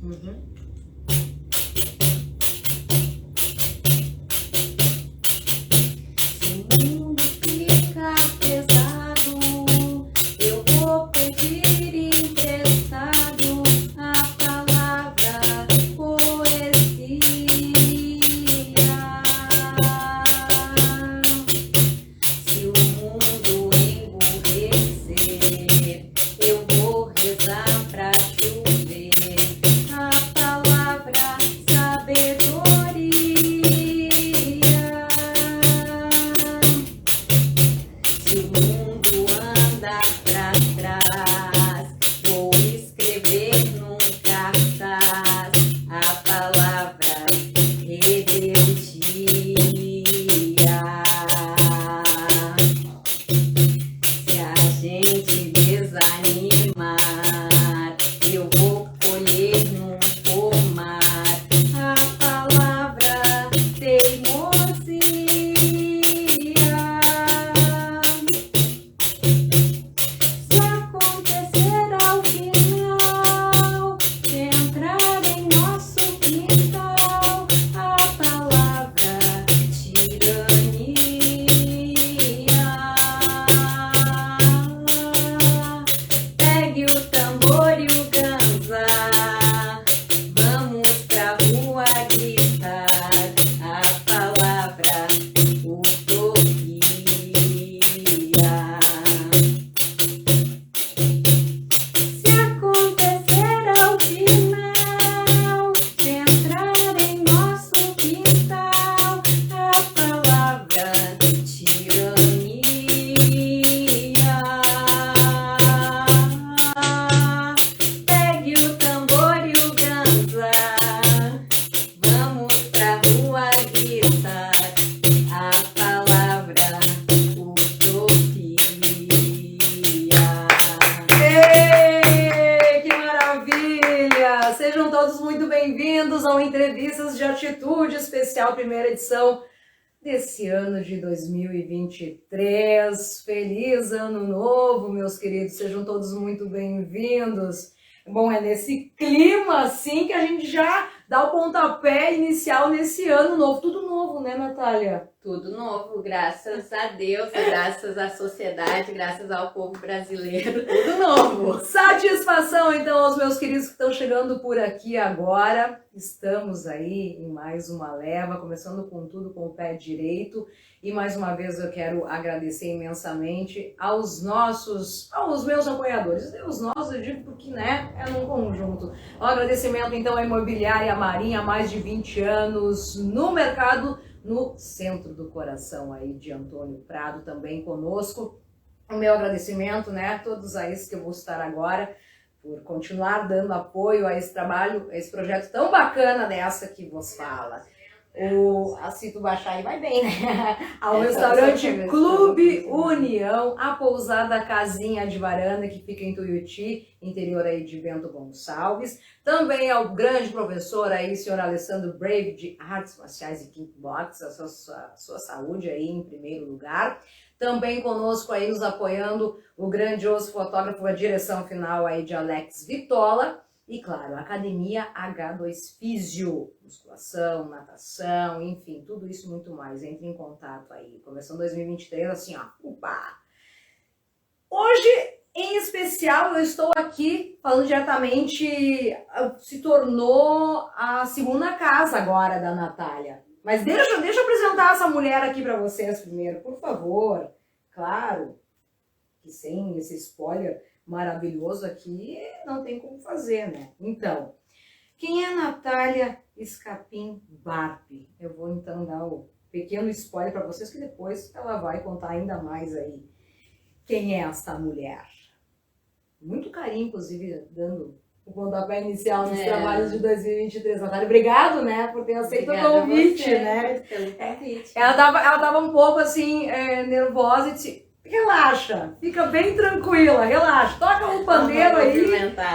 violão. Entrevistas de Atitude Especial, primeira edição desse ano de 2023. Feliz ano novo, meus queridos, sejam todos muito bem-vindos. Bom, é nesse clima assim que a gente já dá o pontapé inicial nesse ano novo. Tudo novo, né, Natália? Tudo novo, graças a Deus, graças à sociedade, graças ao povo brasileiro. Tudo novo. Satisfação, então, aos meus queridos que estão chegando por aqui agora. Estamos aí em mais uma leva, começando com tudo com o pé direito. E mais uma vez eu quero agradecer imensamente aos meus apoiadores. Os nossos, eu digo porque, né, é num conjunto. Um agradecimento, então, à Imobiliária Marinha, há mais de 20 anos no mercado, no centro do coração aí de Antônio Prado, também conosco. O meu agradecimento, né, a todos a esses que eu vou citar agora, por continuar dando apoio a esse trabalho, a esse projeto tão bacana dessa que vos fala. Se tu baixar aí vai bem, né? Ao restaurante Clube União, a pousada Casinha de Varanda, que fica em Tuiuti, interior aí de Bento Gonçalves. Também ao grande professor aí, senhor Alessandro Brave, de Artes Marciais e Kickbox, a sua saúde aí em primeiro lugar. Também conosco aí, nos apoiando, o grandioso fotógrafo, a direção final aí de Alex Vitola. E claro, a Academia H2 Físio, musculação, natação, enfim, tudo isso e muito mais. Entre em contato aí. Começando 2023, assim, ó, upa! Hoje, em especial, eu estou aqui falando diretamente, se tornou a segunda casa agora da Natália. Mas deixa eu apresentar essa mulher aqui para vocês primeiro, por favor. Claro que sem esse spoiler maravilhoso aqui, não tem como fazer, né? Então, quem é Natália Escapim Barpe? Eu vou então dar o pequeno spoiler para vocês, que depois ela vai contar ainda mais aí quem é essa mulher. Muito carinho, inclusive, dando o pontapé inicial nos trabalhos de 2023. Natália, obrigado, né, por ter aceito o convite, né? Pelo convite. Ela tava um pouco assim, nervosa e disse: relaxa, fica bem tranquila, relaxa, toca um pandeiro aí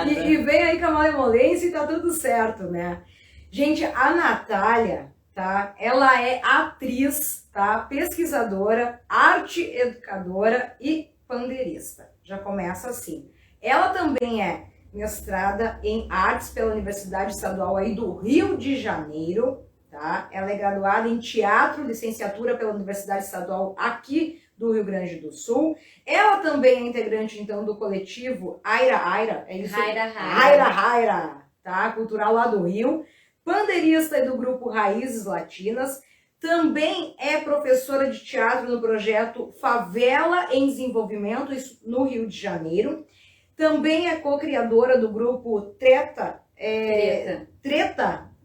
e vem aí com a malemolência e tá tudo certo, né? Gente, a Natália, tá? Ela é atriz, tá? Pesquisadora, arte educadora e pandeirista. Já começa assim. Ela também é mestrada em artes pela Universidade Estadual aí do Rio de Janeiro, tá? Ela é graduada em teatro, licenciatura pela Universidade Estadual aqui do Rio Grande do Sul. Ela também é integrante, então, do coletivo Aira, é isso? Aira, tá? Cultural lá do Rio. Pandeirista do grupo Raízes Latinas. Também é professora de teatro no projeto Favela em Desenvolvimento, isso no Rio de Janeiro. Também é co-criadora do grupo Treta,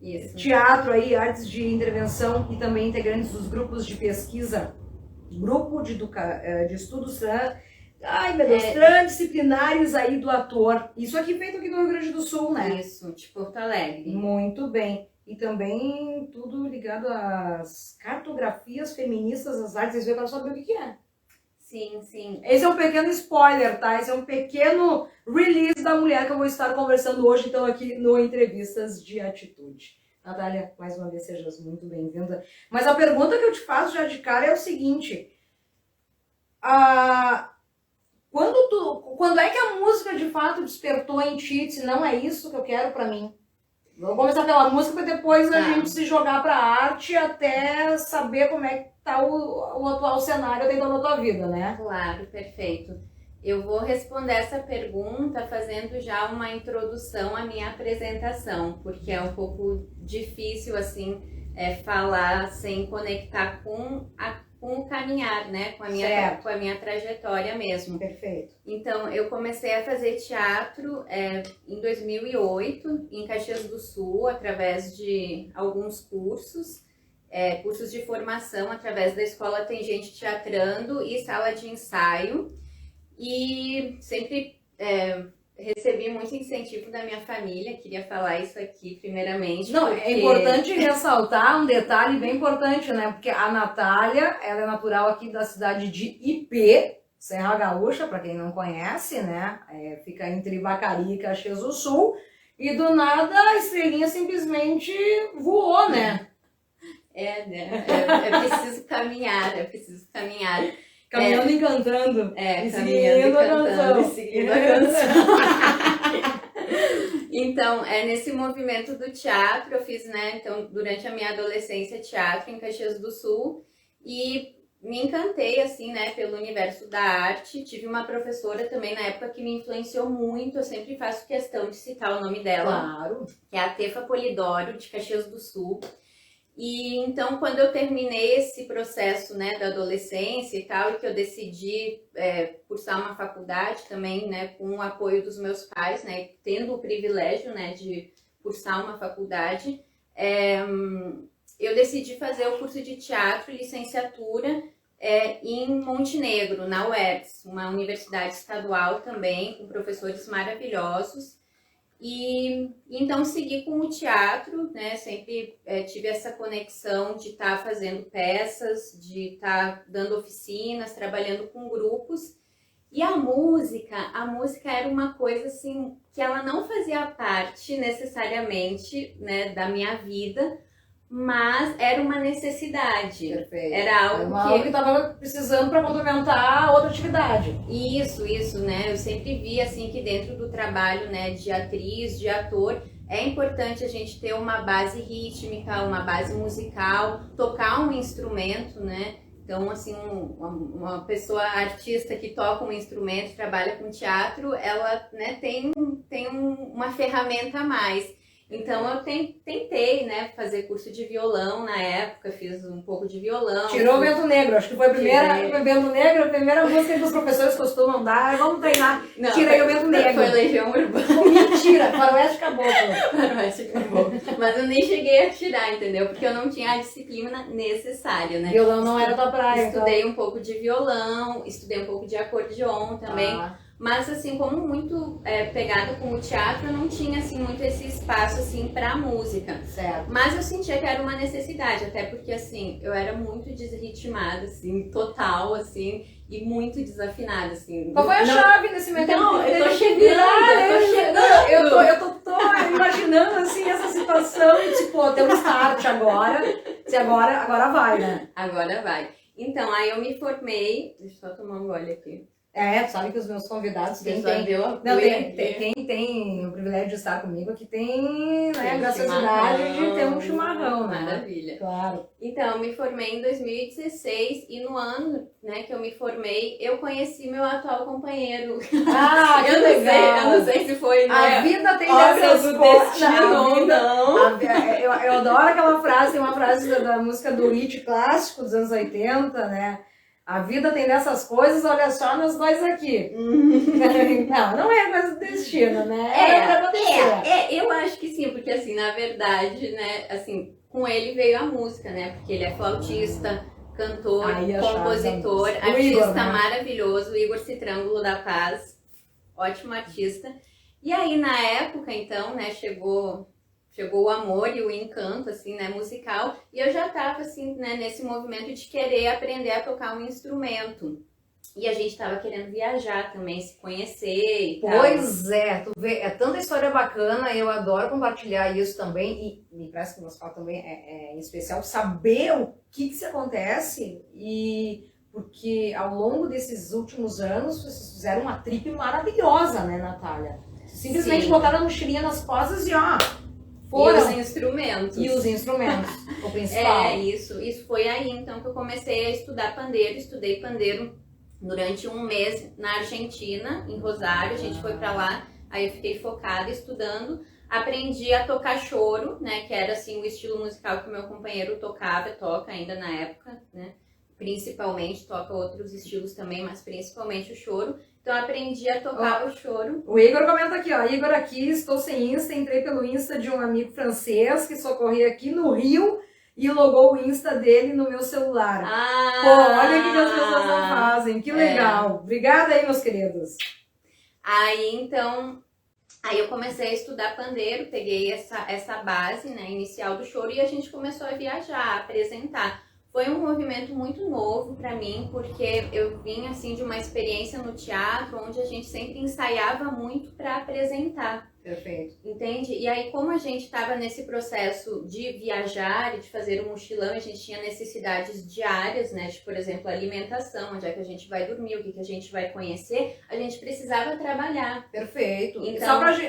Isso. Teatro aí, artes de intervenção, e também integrantes dos grupos de pesquisa, grupo de estudos transdisciplinares aí do ator. Isso aqui feito aqui no Rio Grande do Sul, né? Isso, de Porto Alegre. Muito bem. E também tudo ligado às cartografias feministas das artes. Vocês viram que ela sabe o que é? Sim, sim. Esse é um pequeno spoiler, tá? Esse é um pequeno release da mulher que eu vou estar conversando hoje, então, aqui no Entrevistas de Atitude. Natália, mais uma vez, sejas muito bem-vinda. Mas a pergunta que eu te faço já de cara é o seguinte. Quando é que a música, de fato, despertou em ti? Se não é isso que eu quero pra mim. Vamos começar pela música para depois a gente se jogar para a arte até saber como é que tá o atual cenário dentro da tua vida, né? Claro, perfeito. Eu vou responder essa pergunta fazendo já uma introdução à minha apresentação, porque é um pouco difícil, assim, falar sem conectar com o caminhar, né? Com a minha trajetória mesmo. Perfeito. Então, eu comecei a fazer teatro em 2008, em Caxias do Sul, através de alguns cursos de formação, através da Escola Tem Gente Teatrando e Sala de Ensaio. E sempre recebi muito incentivo da minha família, queria falar isso aqui primeiramente. Não, porque... é importante ressaltar um detalhe bem importante, né? Porque a Natália, ela é natural aqui da cidade de Ipê, Serra Gaúcha, para quem não conhece, né? Fica entre Vacaria e Caxias do Sul, e do nada a estrelinha simplesmente voou, né? Né? Preciso caminhar, Caminhando e cantando. Caminhando e seguindo a canção. Então, nesse movimento do teatro, eu fiz, né, então, durante a minha adolescência, teatro em Caxias do Sul, e me encantei, assim, né, pelo universo da arte. Tive uma professora também, na época, que me influenciou muito, eu sempre faço questão de citar o nome dela. Claro. Que é a Tefa Polidoro, de Caxias do Sul. E então, quando eu terminei esse processo, né, da adolescência e tal, e que eu decidi cursar uma faculdade também, né, com o apoio dos meus pais, né, tendo o privilégio, né, de cursar uma faculdade, eu decidi fazer o curso de teatro e licenciatura em Montenegro, na UERGS, uma universidade estadual também, com professores maravilhosos. E então segui com o teatro, né? Sempre tive essa conexão de estar fazendo peças, de estar dando oficinas, trabalhando com grupos. E a música era uma coisa assim que ela não fazia parte necessariamente, né, da minha vida, mas era uma necessidade. Perfeito. Era algo que estava precisando para complementar outra atividade. Isso, né? Eu sempre vi assim que dentro do trabalho, né, de atriz, de ator, é importante a gente ter uma base rítmica, uma base musical, tocar um instrumento, né? Então, assim, uma pessoa artista que toca um instrumento, trabalha com teatro, ela, né, tem uma ferramenta a mais. Então eu tentei, né, fazer curso de violão na época, fiz um pouco de violão. Tirou o Vento Negro, acho que foi a primeira música que os professores costumam dar, vamos treinar. Não, tirei o Vento Negro. Foi Legião Urbana. Mentira, Faroeste Caboclo. Faroeste Caboclo. Mas eu nem cheguei a tirar, entendeu? Porque eu não tinha a disciplina necessária, né? Violão não era tua praia. Estudei um pouco de violão, estudei um pouco de acordeon também. Mas, assim, como muito pegado com o teatro, eu não tinha, assim, muito esse espaço, assim, pra música. Certo. Mas eu sentia que era uma necessidade, até porque, assim, eu era muito desritmada, assim, total, assim, e muito desafinada, assim. Qual foi a chave nesse meio tempo? Não, eu tô chegando. Eu tô imaginando, assim, essa situação e, tipo, tem um start agora. Se agora vai, né? Agora vai. Então, aí eu me formei, deixa eu só tomar um gole aqui. Tu sabe que os meus convidados, quem tem o privilégio de estar comigo aqui tem, né, a graciosidade de ter um chimarrão, né? Maravilha. Claro. Então, eu me formei em 2016 e no ano, né, que eu me formei, eu conheci meu atual companheiro. Que legal! Eu não sei se foi, né? A vida tem obra dessas do coisas. destino ou não. Eu adoro aquela frase, tem uma frase da música do hit clássico dos anos 80, né? A vida tem dessas coisas, olha só nós dois aqui. Não é coisa do destino, né? Pra acontecer. Eu acho que sim, porque assim, na verdade, né, assim, com ele veio a música, né? Porque ele é flautista, cantor, compositor, artista Igor, né? maravilhoso, o Igor Citrângulo da Paz, ótimo artista. E aí, na época, então, né, chegou o amor e o encanto, assim, né, musical, e eu já tava, assim, né, nesse movimento de querer aprender a tocar um instrumento. E a gente tava querendo viajar também, se conhecer e tal. Pois é, tu vê, é tanta história bacana, eu adoro compartilhar isso também, e me parece que o nosso papo também é em especial, saber o que se acontece, e porque ao longo desses últimos anos, vocês fizeram uma trip maravilhosa, né, Natália? Simplesmente botaram a mochilinha nas costas e foram. E os instrumentos. O principal. Isso foi aí então que eu comecei a estudar pandeiro. Estudei pandeiro durante um mês na Argentina, em Rosário. A gente foi pra lá, aí eu fiquei focada estudando. Aprendi a tocar choro, né, que era assim o estilo musical que o meu companheiro toca ainda na época, né? Principalmente, toca outros estilos também, mas principalmente o choro. Então, eu aprendi a tocar o choro. O Igor comenta aqui, Igor aqui, estou sem Insta, entrei pelo Insta de um amigo francês que socorria aqui no Rio e logou o Insta dele no meu celular. Olha o que as pessoas não fazem, que legal. Obrigada aí, meus queridos. Aí eu comecei a estudar pandeiro, peguei essa base, né, inicial do choro e a gente começou a viajar, a apresentar. Foi um movimento muito novo para mim, porque eu vim assim de uma experiência no teatro, onde a gente sempre ensaiava muito para apresentar. Perfeito. Entende? E aí, como a gente estava nesse processo de viajar e de fazer um mochilão, a gente tinha necessidades diárias, né? De, por exemplo, alimentação, onde é que a gente vai dormir, o que a gente vai conhecer, a gente precisava trabalhar. Perfeito. Então,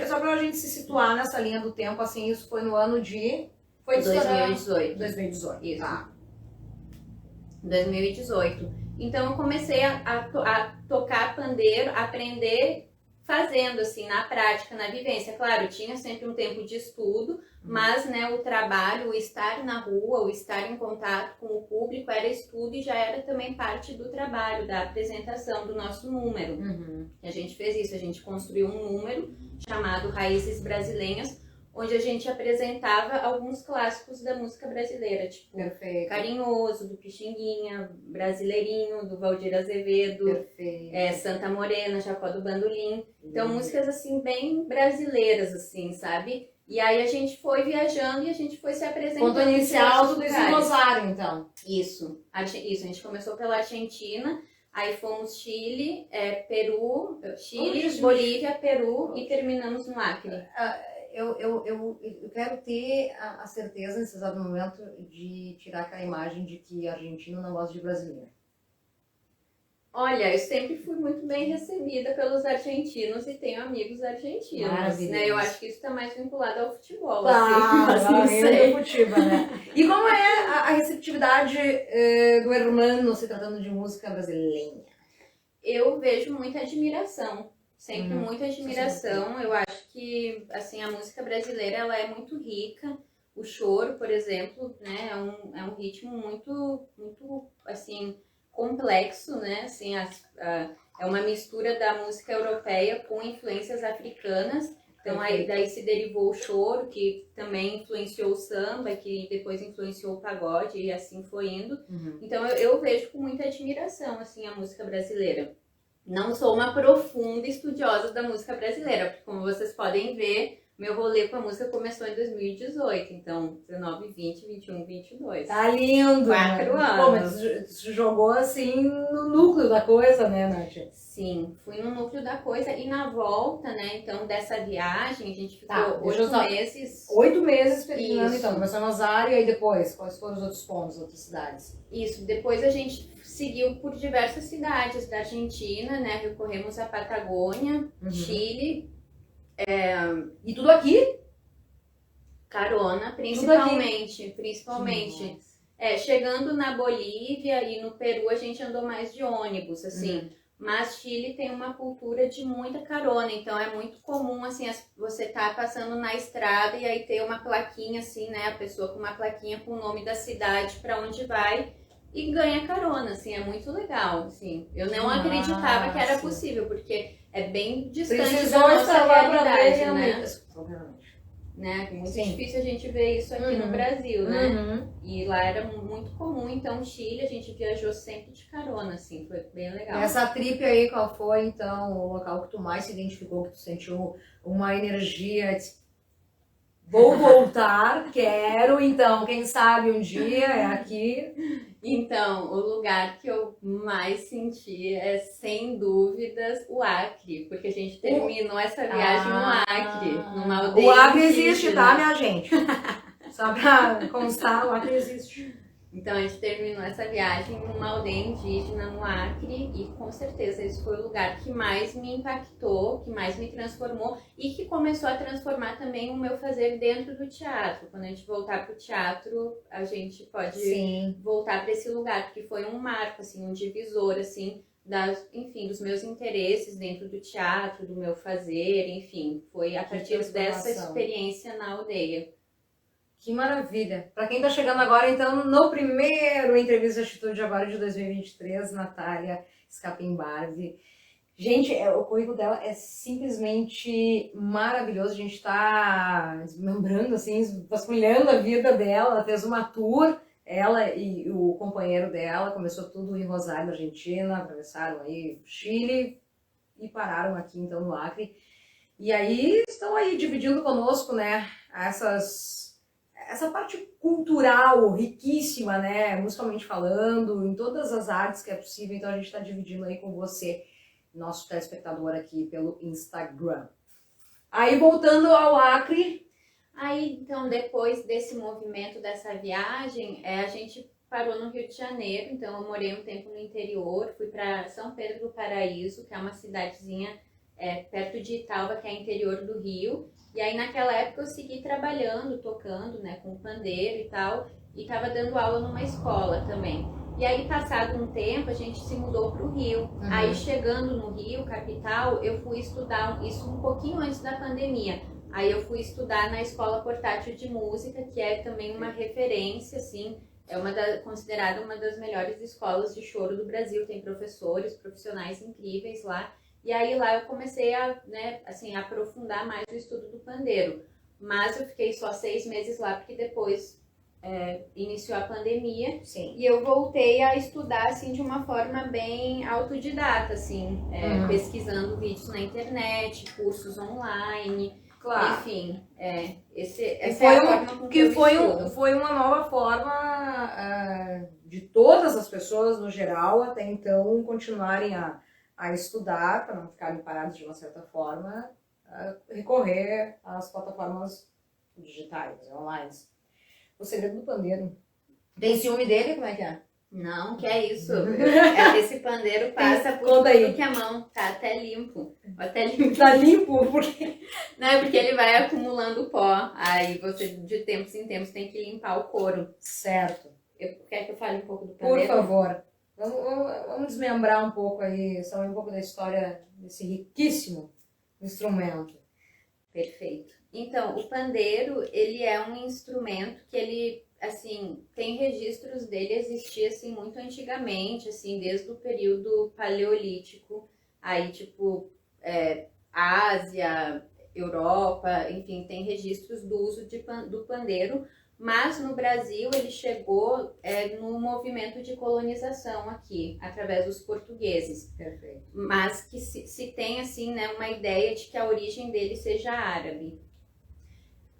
só pra gente se situar nessa linha do tempo, assim, isso foi no ano de... Foi 2018. 2018, isso. Tá. 2018. Então eu comecei a tocar pandeiro, aprender fazendo assim, na prática, na vivência. Claro, tinha sempre um tempo de estudo, mas né, o trabalho, o estar na rua, o estar em contato com o público era estudo e já era também parte do trabalho, da apresentação do nosso número. A gente fez isso, a gente construiu um número chamado Raízes Brasileiras, onde a gente apresentava alguns clássicos da música brasileira, tipo Perfeito. Carinhoso, do Pixinguinha, Brasileirinho, do Valdir Azevedo, Santa Morena, Jacó do Bandolim. Então, músicas assim, bem brasileiras, assim, sabe? E aí a gente foi viajando e a gente foi se apresentando. Ponto inicial, tudo isso em Rosário, então. Isso, a gente começou pela Argentina, aí fomos Chile, Peru, Bolívia, Peru e terminamos no Acre. Eu quero ter a certeza nesse exato momento de tirar aquela imagem de que argentino não gosta de brasileiro. Olha, eu sempre fui muito bem recebida pelos argentinos e tenho amigos argentinos, né? Eu acho que isso está mais vinculado ao futebol, não sei. Futebol, né? E como é a receptividade do hermano se tratando de música brasileira? Eu vejo muita admiração, sempre muita admiração. Eu acho que assim, a música brasileira ela é muito rica. O choro, por exemplo, né, é um ritmo muito, muito assim, complexo, né? Assim, é uma mistura da música europeia com influências africanas. Então aí daí se derivou o choro, que também influenciou o samba, que depois influenciou o pagode e assim foi indo. Então eu vejo com muita admiração assim a música brasileira. Não sou uma profunda estudiosa da música brasileira, porque como vocês podem ver, Meu rolê com a música começou em 2018, então 19, 20, 21, 22. Tá lindo! 4 Pô, anos. mas tu jogou assim no núcleo da coisa, né, Nath? Sim, fui no núcleo da coisa e na volta, né, então dessa viagem, a gente ficou Tá, deixa eu 8 só- meses. 8 meses peregrinando, Isso. então. Começou em Osório e aí depois? Quais foram os outros pontos, outras cidades? Isso, depois a gente seguiu por diversas cidades da Argentina, né, recorremos à Patagônia, Chile, E tudo aqui? carona, principalmente. Chegando na Bolívia e no Peru a gente andou mais de ônibus, assim. Mas Chile tem uma cultura de muita carona, então é muito comum, assim, você tá passando na estrada e aí ter uma plaquinha, assim, né, a pessoa com uma plaquinha com o nome da cidade para onde vai e ganha carona, assim, é muito legal, assim. Eu não acreditava que era possível, porque é bem distante Precisou da nossa estar lá pra ver realidade, realmente. né? Muito Sim. difícil a gente ver isso aqui no Brasil, né? Uhum. E lá era muito comum, então Chile a gente viajou sempre de carona, assim, foi bem legal. Essa trip aí, qual foi então o local que tu mais se identificou, que tu sentiu uma energia? Vou voltar, quero, então, quem sabe um dia é aqui. Então, o lugar que eu mais senti é, sem dúvidas, o Acre, porque a gente terminou essa viagem no Acre, numa aldeia O Acre indígena. existe, tá, minha gente? Só pra constar, o Acre existe. Então a gente terminou essa viagem numa aldeia indígena no Acre e com certeza esse foi o lugar que mais me impactou, que mais me transformou e que começou a transformar também o meu fazer dentro do teatro. Quando a gente voltar pro teatro, a gente pode voltar para esse lugar, porque foi um marco, assim, um divisor, assim, enfim, dos meus interesses dentro do teatro, do meu fazer, enfim, foi a partir dessa experiência na aldeia. Que maravilha! Para quem está chegando agora, então, no primeiro Entrevista Atitude agora de 2023, Natália Scapimbarvi. Gente, o currículo dela é simplesmente maravilhoso. A gente está desmembrando, assim, vasculhando a vida dela. Ela fez uma tour, ela e o companheiro dela. Começou tudo em Rosário, Argentina, atravessaram aí Chile e pararam aqui, então, no Acre. E aí estão aí dividindo conosco, né, essa parte cultural riquíssima, né, musicalmente falando, em todas as artes que é possível. Então a gente está dividindo aí com você, nosso telespectador aqui pelo Instagram. Aí voltando ao Acre. Aí então depois desse movimento, dessa viagem, a gente parou no Rio de Janeiro. Então eu morei um tempo no interior, fui para São Pedro do Paraíso, que é uma cidadezinha perto de Italva, que é interior do Rio. E aí naquela época eu segui trabalhando, tocando, né, com pandeiro e tal, e estava dando aula numa escola também. E aí passado um tempo a gente se mudou para o Rio. Aí chegando no Rio, capital, eu fui estudar, isso um pouquinho antes da pandemia. Aí eu fui estudar na Escola Portátil de Música, que é também uma referência, assim, considerada uma das melhores escolas de choro do Brasil. Tem professores, profissionais incríveis lá. E aí lá eu comecei a, né, assim, aprofundar mais o estudo do pandeiro. Mas eu fiquei só 6 meses lá, porque depois iniciou a pandemia. Sim. E eu voltei a estudar, assim, de uma forma bem autodidata, assim, pesquisando vídeos na internet, cursos online. Claro. Enfim, essa é a forma com que eu estudo. Foi uma nova forma de todas as pessoas, no geral, até então, continuarem a estudar, para não ficarem parados de uma certa forma, recorrer às plataformas digitais, online. O segredo do pandeiro. Tem ciúme dele? Como é que é? Não, que é isso. Esse pandeiro passa por Conta aí. tudo que a mão tá até limpo. Até limpo. Tá limpo? Porque... Não, é porque ele vai acumulando pó. Aí você, de tempos em tempos, tem que limpar o couro. Certo. Quer que eu fale um pouco do pandeiro? Por favor. Vamos desmembrar um pouco aí, saber um pouco da história desse riquíssimo instrumento. Perfeito. Então, o pandeiro, ele é um instrumento que ele, assim, tem registros dele existir, assim, muito antigamente, assim, desde o período paleolítico, aí, tipo, Ásia, Europa, enfim, tem registros do uso do pandeiro. Mas no Brasil ele chegou no movimento de colonização aqui, através dos portugueses. Perfeito. Mas que se tem assim, né, uma ideia de que a origem dele seja árabe.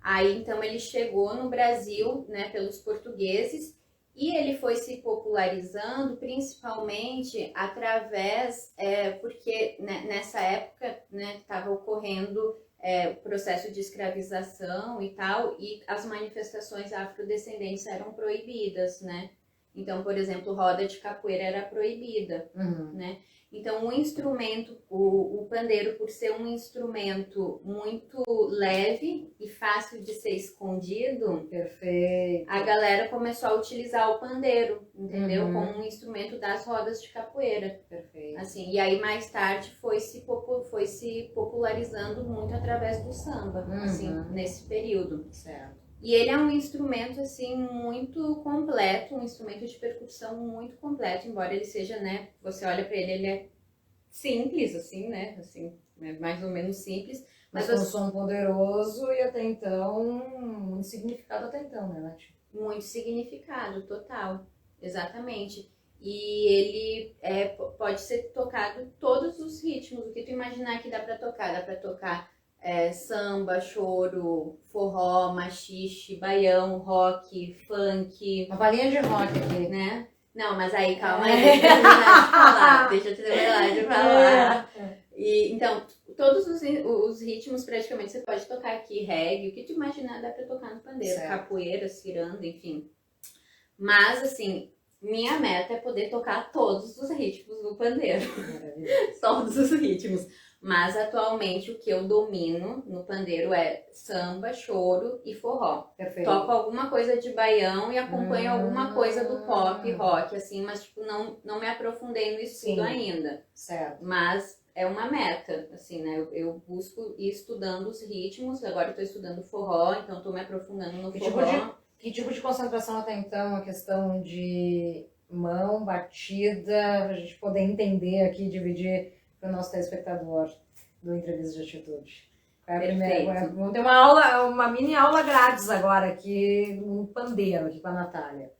Aí, então, ele chegou no Brasil, né, pelos portugueses, e ele foi se popularizando principalmente através, porque né, nessa época, né, estava ocorrendo o processo de escravização e tal, e as manifestações afrodescendentes eram proibidas, né? Então, por exemplo, roda de capoeira era proibida, né? Então, o instrumento, o pandeiro, por ser um instrumento muito leve e fácil de ser escondido, Perfeito. a galera começou a utilizar o pandeiro, entendeu? Como um instrumento das rodas de capoeira. Perfeito. Assim, e aí, mais tarde, foi se popularizando muito através do samba, assim, nesse período. Certo. E ele é um instrumento, assim, muito completo, um instrumento de percussão muito completo, embora ele seja, né, você olha pra ele, ele é simples, assim, né, assim, mais ou menos simples. Mas com um som poderoso e até então, muito significado até então, né, Nath? Muito significado, total, exatamente. E ele pode ser tocado todos os ritmos, o que tu imaginar que dá pra tocar samba, choro, forró, machixe, baião, rock, funk. Uma palhinha de rock aqui. Né? Não, mas aí, calma aí, deixa eu terminar de falar. Deixa eu terminar de falar. E, então, todos os ritmos praticamente você pode tocar aqui, reggae, o que tu imaginar dá pra tocar no pandeiro. Certo. Capoeira, ciranda, enfim. Mas, assim, minha meta é poder tocar todos os ritmos no pandeiro. Todos os ritmos. Mas atualmente o que eu domino no pandeiro é samba, choro e forró. Perfeito. Toco alguma coisa de baião e acompanho alguma coisa do pop, rock, assim, mas tipo, não me aprofundei no estudo ainda. Certo. Mas é uma meta, assim, né? Eu busco ir estudando os ritmos, agora eu tô estudando forró, então tô me aprofundando no forró. Que tipo de concentração até então, a questão de mão, batida, a gente poder entender aqui, dividir para o nosso telespectador do Entrevista de Atitude. Qual é a primeira? Vamos ter uma aula, uma mini aula grátis agora aqui, um pandeiro aqui com a Natália.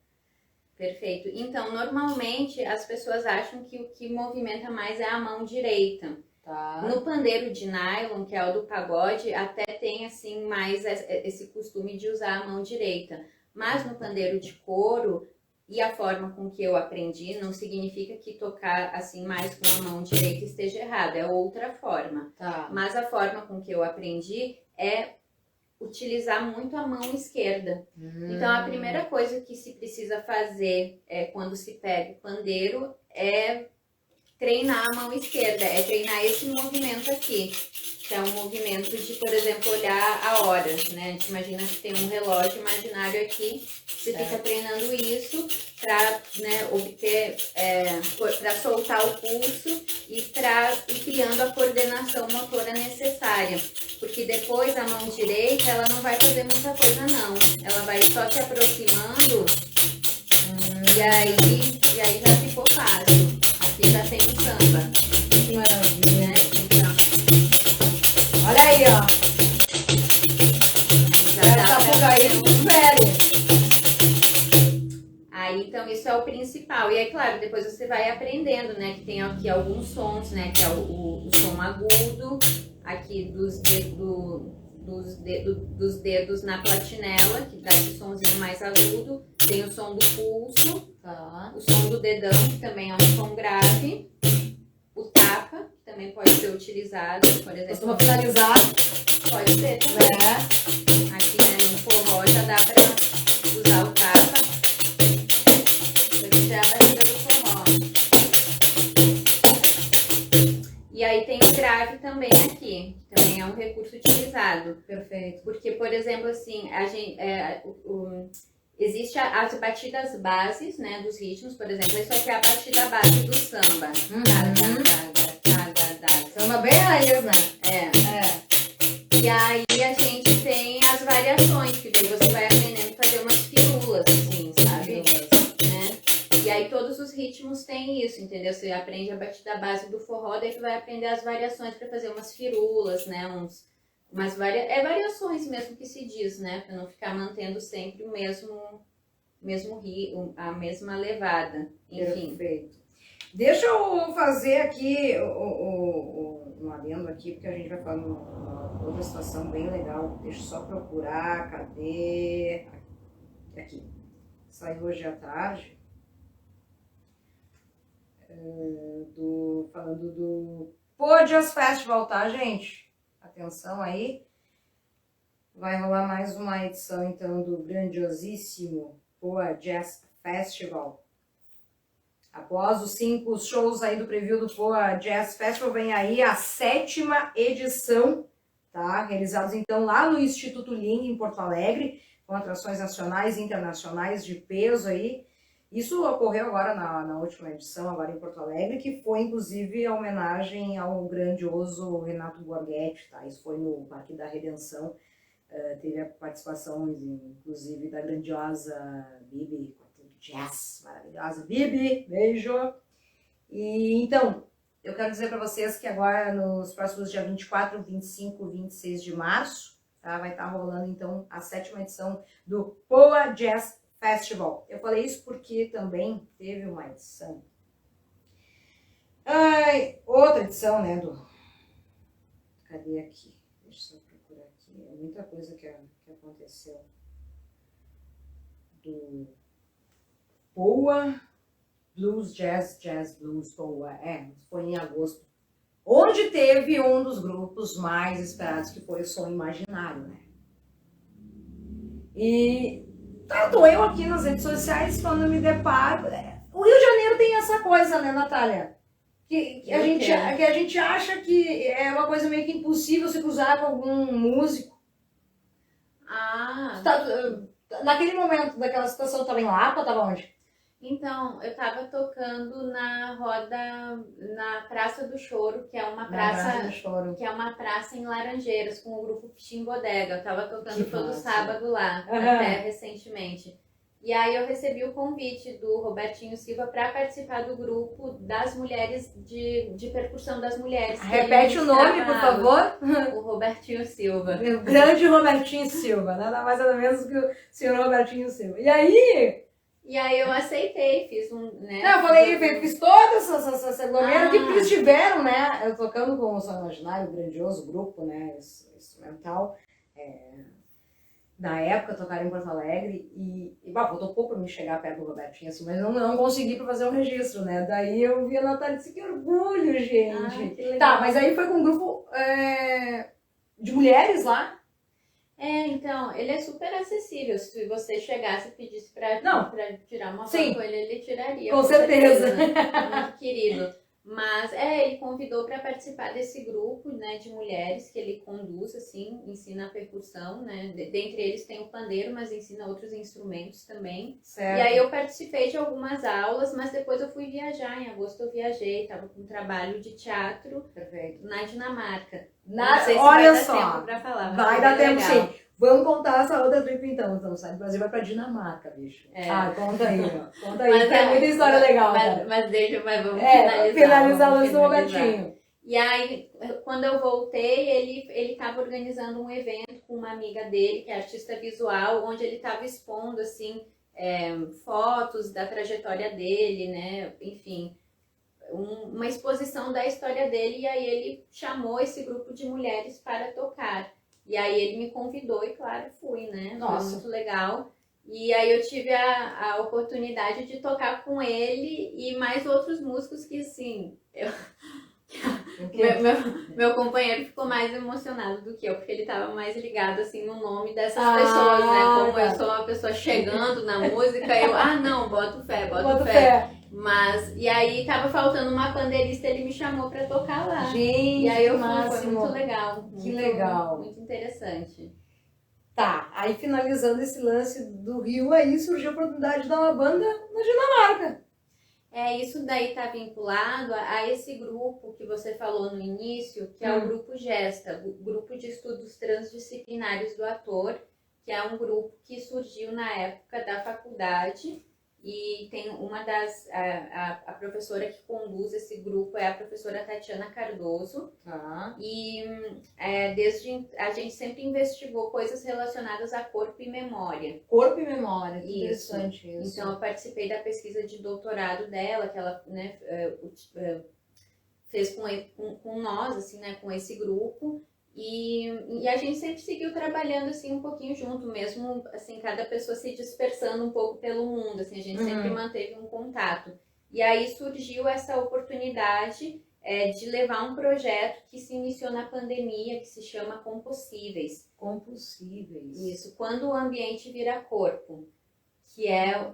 Perfeito. Então, normalmente as pessoas acham que o que movimenta mais é a mão direita. Tá. No pandeiro de nylon, que é o do pagode, até tem assim mais esse costume de usar a mão direita. Mas no pandeiro de couro, e a forma com que eu aprendi, não significa que tocar assim mais com a mão direita esteja errado, é outra forma. Tá. Mas a forma com que eu aprendi é utilizar muito a mão esquerda. Então a primeira coisa que se precisa fazer quando se pega o pandeiro é treinar a mão esquerda, é treinar esse movimento aqui, que é um movimento de, por exemplo, olhar a hora, né? A gente imagina que tem um relógio imaginário aqui, você fica treinando isso para, né, obter, para soltar o pulso e para ir criando a coordenação motora necessária, porque depois a mão direita ela não vai fazer muita coisa não, ela vai só se aproximando e aí já ficou fácil. Aqui já tem o samba. Que maravilha. Né? Então, olha aí, ó. já dá Sapucaí difere. Aí, então, isso é o principal. E aí, claro, depois você vai aprendendo, né? Que tem aqui alguns sons, né? Que é o som agudo, aqui dos dedos na platinela, que dá esse somzinho mais agudo. Tem o som do pulso. Tá. O som do dedão, que também é um som grave. O tapa, que também pode ser utilizado, por exemplo. Costuma finalizar. Pode ser também. Aqui, né, no forró já dá pra usar o tapa. Isso já é a batida do forró. E aí tem o grave também aqui, que também é um recurso utilizado. Perfeito. Porque, por exemplo, assim, a gente... Existe as batidas bases, né, dos ritmos, por exemplo, isso aqui é a batida base do samba. Samba bem raiz, né? E aí a gente tem as variações, que daí você vai aprendendo a fazer umas firulas, assim, sabe? Né? E aí todos os ritmos têm isso, entendeu? Você aprende a batida base do forró, daí você vai aprender as variações para fazer umas firulas, né? Variações mesmo que se diz, né? Para não ficar mantendo sempre o mesmo ritmo, a mesma levada. Enfim. Perfeito. Deixa eu fazer aqui um adendo aqui, porque a gente vai falar numa outra situação bem legal. Deixa eu só procurar, cadê? Aqui. Saiu hoje à tarde, falando do Poa Jazz Festival, tá, gente? Atenção aí. Vai rolar mais uma edição, então, do grandiosíssimo Poa Jazz Festival. Após os 5 shows aí do preview do Poa Jazz Festival, vem aí a 7ª edição, tá? Realizados, então, lá no Instituto Ling, em Porto Alegre, com atrações nacionais e internacionais de peso aí. Isso ocorreu agora na última edição, agora em Porto Alegre, que foi, inclusive, a homenagem ao grandioso Renato Borghetti, tá? Isso foi no Parque da Redenção. Teve a participação, inclusive, da grandiosa Bibi, jazz, maravilhosa Bibi, beijo! E então, eu quero dizer para vocês que agora, nos próximos dias 24, 25, 26 de março, tá, vai estar rolando, então, a 7ª edição do Poa Jazz Festival. Eu falei isso porque também teve uma edição, outra edição, né, cadê aqui? Deixa eu procurar aqui, é muita coisa que aconteceu. Do Poa Blues, Jazz Blues, Poa, foi em agosto. Onde teve um dos grupos mais esperados, que foi o Som Imaginário, né? E tanto eu aqui nas redes sociais, quando eu me deparo... O Rio de Janeiro tem essa coisa, né, Natália? Que a gente acha que é uma coisa meio que impossível se cruzar com algum músico. Naquele momento, daquela situação, estava em Lapa, estava onde? Então, eu tava tocando na Praça do Choro, que é uma praça em Laranjeiras, com o grupo Pichim Bodega. Eu tava tocando todo sábado lá, até recentemente. E aí eu recebi o convite do Robertinho Silva para participar do grupo das mulheres, de percussão das mulheres. Repete o nome, por favor. O Robertinho Silva. O grande Robertinho Silva, nada mais nada menos que o senhor Robertinho Silva. E aí eu aceitei, fiz né? Não, eu falei, fiz toda essa aglomerada que eles tiveram, né? Eu tocando com o Som Imaginário, um grandioso grupo, né? Instrumental. Na época, tocaram em Porto Alegre e faltou pouco pra mim chegar perto do Robertinho, assim, mas eu não consegui pra fazer um registro, né? Daí eu vi a Natália e disse, que orgulho, gente! Que legal. Tá, mas aí foi com um grupo de mulheres lá? Então, ele é super acessível. Se você chegasse e pedisse pra tirar uma foto com ele tiraria. Com certeza. Muito querido. Mas, ele convidou para participar desse grupo, né, de mulheres que ele conduz, assim, ensina a percussão, né? Dentre eles tem o pandeiro, mas ensina outros instrumentos também. Certo. E aí eu participei de algumas aulas, mas depois eu fui viajar. Em agosto eu viajei, estava com um trabalho de teatro. Perfeito. Na Dinamarca. Não sei se olha vai só, dar tempo pra falar, vai dar tempo sim. Vamos contar essa outra trip então. Então, sai do Brasil, vai pra Dinamarca, bicho. Conta aí, ó. Conta aí, mas tem muita história legal, cara. Mas vamos finalizar o lance do Robertinho. E aí, quando eu voltei, ele estava organizando um evento com uma amiga dele, que é artista visual, onde ele estava expondo, assim, fotos da trajetória dele, né? Enfim, uma exposição da história dele. E aí ele chamou esse grupo de mulheres para tocar. E aí ele me convidou e, claro, fui, né? Nossa. Foi muito legal. E aí eu tive a oportunidade de tocar com ele e mais outros músicos que, assim, meu companheiro ficou mais emocionado do que eu, porque ele estava mais ligado, assim, no nome dessas pessoas, né? Como eu sou uma pessoa chegando na música, não, boto fé. Mas, e aí tava faltando uma pandeirista, ele me chamou pra tocar lá. Gente, e aí eu fui, foi muito legal. Que legal. Muito interessante. Tá, aí finalizando esse lance do Rio, aí surgiu a oportunidade de dar uma banda na Dinamarca. Isso daí tá vinculado a esse grupo que você falou no início, que é o Grupo Gesta, o Grupo de Estudos Transdisciplinares do Ator, que é um grupo que surgiu na época da faculdade. e tem uma das, a professora que conduz esse grupo é a professora Tatiana Cardoso, e desde a gente sempre investigou coisas relacionadas a corpo e memória. Corpo e memória, que interessante isso. Então eu participei da pesquisa de doutorado dela, que ela, né, fez com nós, assim, né, com esse grupo, e a gente sempre seguiu trabalhando, assim, um pouquinho junto, mesmo, assim, cada pessoa se dispersando um pouco pelo mundo, assim, a gente sempre manteve um contato. E aí surgiu essa oportunidade de levar um projeto que se iniciou na pandemia, que se chama Compossíveis. Compossíveis. Isso, quando o ambiente vira corpo, que é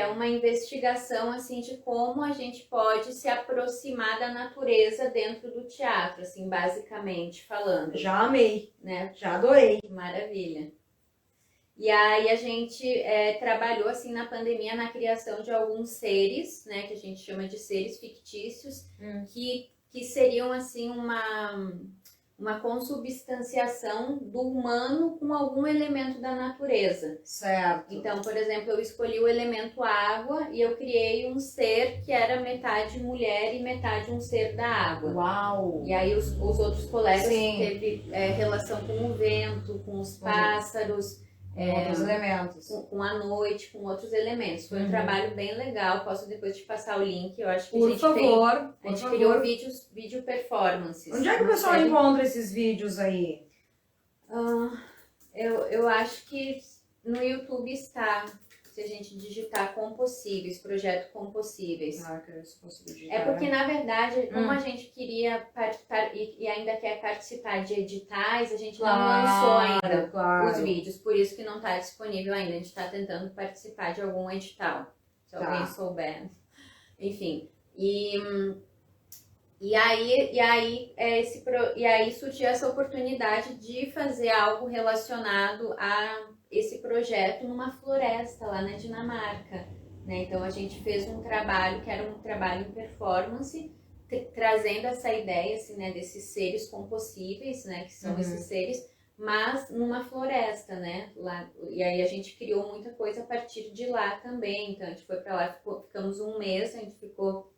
uma investigação, assim, de como a gente pode se aproximar da natureza dentro do teatro, assim, basicamente falando. Já amei, né? Já adorei. Maravilha. E aí a gente trabalhou, assim, na pandemia, na criação de alguns seres, né, que a gente chama de seres fictícios, que seriam, assim, uma consubstanciação do humano com algum elemento da natureza. Certo. Então, por exemplo, eu escolhi o elemento água e eu criei um ser que era metade mulher e metade um ser da água. Uau! E aí os outros colegas teve relação com o vento, com os pássaros, outros elementos. Com a noite, com outros elementos. Foi um trabalho bem legal, posso depois te passar o link, eu acho que a gente criou vídeo performances. Onde é que o pessoal encontra esses vídeos aí? Eu acho que no YouTube está, se a gente digitar Compossíveis, projeto Compossíveis. Que isso posso digitar. É porque, na verdade, como a gente queria participar e ainda quer participar de editais, a gente não lançou ainda os vídeos, por isso que não está disponível ainda. A gente está tentando participar de algum edital, se alguém souber. Enfim, e aí surgiu essa oportunidade de fazer algo relacionado a esse projeto numa floresta lá na Dinamarca, né? Então a gente fez um trabalho que era um trabalho em performance, trazendo essa ideia, assim, né, desses seres compossíveis, né, que são esses seres, mas numa floresta, né? Lá, e aí a gente criou muita coisa a partir de lá também. Então a gente foi para lá, ficamos um mês, a gente ficou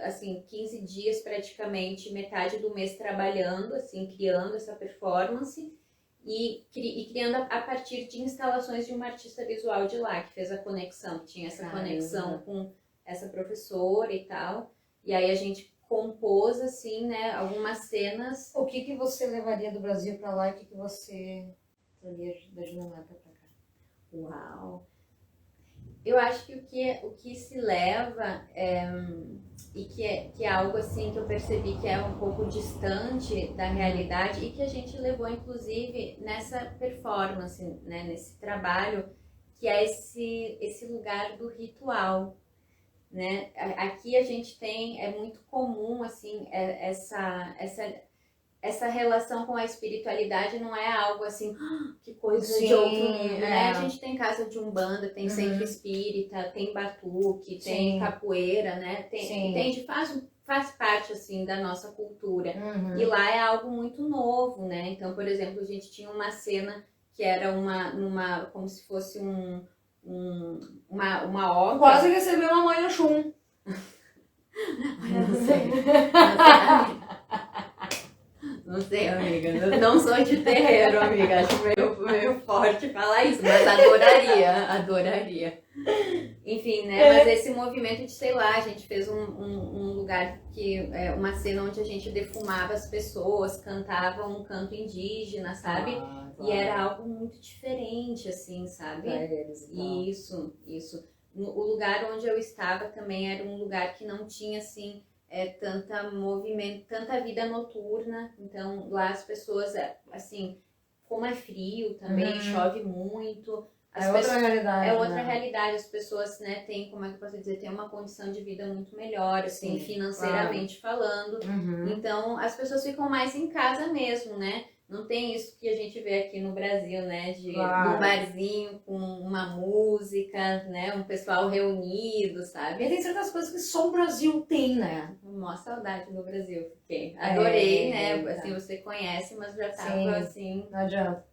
assim, 15 dias praticamente, metade do mês trabalhando, assim, criando essa performance e criando a partir de instalações de uma artista visual de lá, que fez a conexão, que tinha essa conexão com essa professora e tal. E aí a gente compôs, assim, né, algumas cenas. O que você levaria do Brasil para lá e o que você traria da Dinamarca para cá? Uau! Eu acho que o que se leva e que é algo assim que eu percebi que é um pouco distante da realidade e que a gente levou inclusive nessa performance, né, nesse trabalho, que é esse lugar do ritual, né? Aqui a gente tem, é muito comum assim, essa relação com a espiritualidade não é algo assim, que coisa de outro mundo, né? A gente tem casa de umbanda, tem centro espírita, tem batuque, tem capoeira, né? Faz parte, assim, da nossa cultura. E lá é algo muito novo, né? Então, por exemplo, a gente tinha uma cena que era como se fosse uma obra. Quase recebeu uma mãe Oxum. Não sei. Não sei, amiga. Eu não sou de terreiro, amiga. Acho meio forte falar isso, mas adoraria. Enfim, né? Mas esse movimento de, sei lá, a gente fez um lugar uma cena onde a gente defumava as pessoas, cantava um canto indígena, sabe? E era algo muito diferente, assim, sabe? Isso. O lugar onde eu estava também era um lugar que não tinha, assim, tanta vida noturna. Então lá as pessoas, assim, como é frio também, chove muito, outra realidade. É outra realidade, as pessoas, né, têm, como é que eu posso dizer, tem uma condição de vida muito melhor, assim, financeiramente falando. Então as pessoas ficam mais em casa mesmo, né? Não tem isso que a gente vê aqui no Brasil, né? De um barzinho com uma música, né? Um pessoal reunido, sabe? E tem certas coisas que só o Brasil tem, né? Mó saudade do Brasil, fiquei. Adorei, né? Assim, você conhece, mas já tava assim... Não adianta.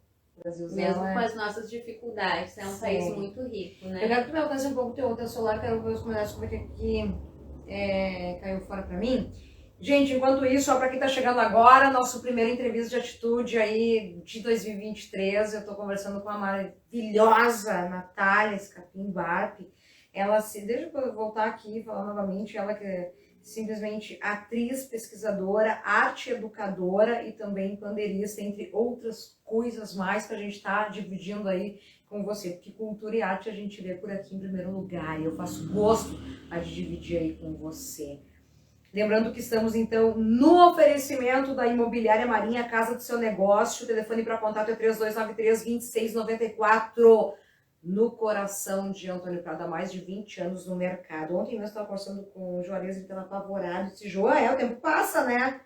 Mesmo com as nossas dificuldades, é um país Sim. muito rico, né? Eu quero que tu me alcance um pouco o teu celular, quero ver os comentários como é que aqui caiu fora pra mim. Gente, enquanto isso, só para quem tá chegando agora, nosso primeiro entrevista de atitude aí de 2023, eu tô conversando com a maravilhosa Natália Scapim Barpe. Ela deixa eu voltar aqui e falar novamente, ela que é simplesmente atriz, pesquisadora, arte educadora e também pandeirista, entre outras coisas mais que a gente tá dividindo aí com você, porque cultura e arte a gente vê por aqui em primeiro lugar e eu faço gosto de dividir aí com você. Lembrando que estamos, então, no oferecimento da Imobiliária Marinha, Casa do Seu Negócio. O telefone para contato é 3293-2694, no coração de Antônio Prado, há mais de 20 anos no mercado. Ontem eu estava conversando com o Juarez, ele estava apavorado. Disse, Joa, o tempo passa, né?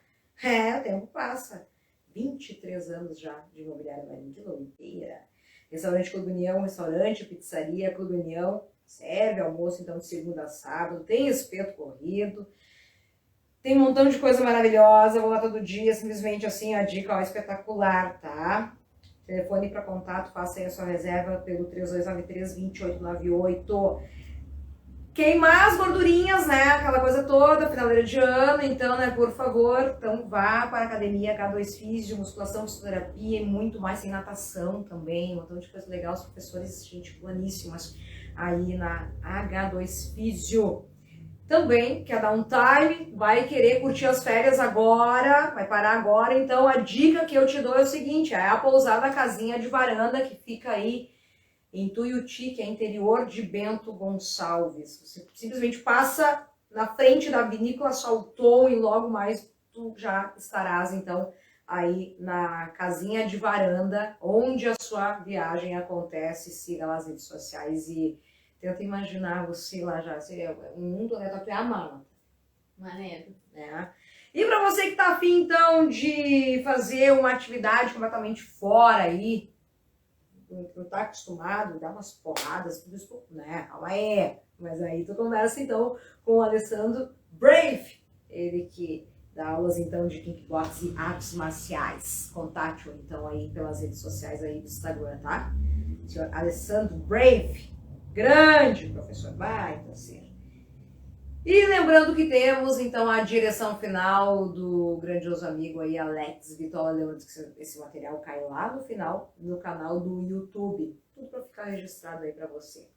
O tempo passa. 23 anos já de Imobiliária Marinha, que louqueira. Restaurante Clube União, restaurante, pizzaria, Clube União, serve almoço, então, de segunda a sábado, tem espeto corrido. Tem um montão de coisa maravilhosa, vou lá todo dia, simplesmente assim, a dica espetacular, tá? Telefone para contato, faça aí a sua reserva pelo 3293-2898. Queimar as gordurinhas, né? Aquela coisa toda, finaleira de ano, então, né, por favor, então vá para a academia H2 Físio, musculação, fisioterapia e muito mais, tem natação também, um montão de coisa legal, os professores, gente, boníssimas aí na H2 Físio. Também quer dar um time, vai querer curtir as férias agora, vai parar agora, então a dica que eu te dou é o seguinte, é a pousada Casinha de Varanda, que fica aí em Tuiuti, que é interior de Bento Gonçalves. Você simplesmente passa na frente da vinícola Saltou e logo mais tu já estarás, então, aí na Casinha de Varanda, onde a sua viagem acontece. Siga lá nas redes sociais e tenta imaginar você lá já, um mundo, né, tu é a mala. Maneiro. Né? E para você que tá afim, então, de fazer uma atividade completamente fora aí, não tá acostumado, dá umas porradas, tudo isso, né, calma aí. Mas aí tu conversa, então, com o Alessandro Brave, ele que dá aulas, então, de kickbox e artes marciais. Contate-o, então, aí pelas redes sociais aí do Instagram, tá? Senhor Alessandro Brave. Grande professor, baita ser. E lembrando que temos, então, a direção final do grandioso amigo aí, Alex Vitola. Lembrando que esse material cai lá no final, no canal do YouTube. Tudo para ficar registrado aí para você.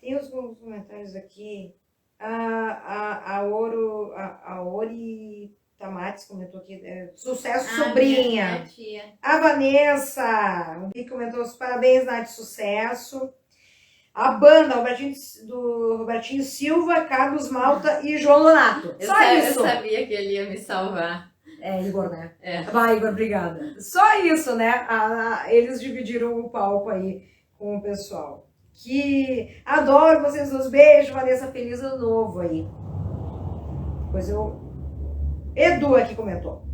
Tem os comentários aqui. A Ori Tamates comentou aqui. Sucesso, sobrinha. Minha tia. A Vanessa, que comentou os parabéns, Nath, sucesso. A banda, do Robertinho Silva, Carlos Malta e João Donato. Só isso. Eu sabia que ele ia me salvar. É, Igor, né? É. Vai, Igor, obrigada. Só isso, né? Eles dividiram o palco aí com o pessoal. Que adoro vocês dois. Beijo, Vanessa. Feliz ano novo aí. Depois Edu aqui comentou.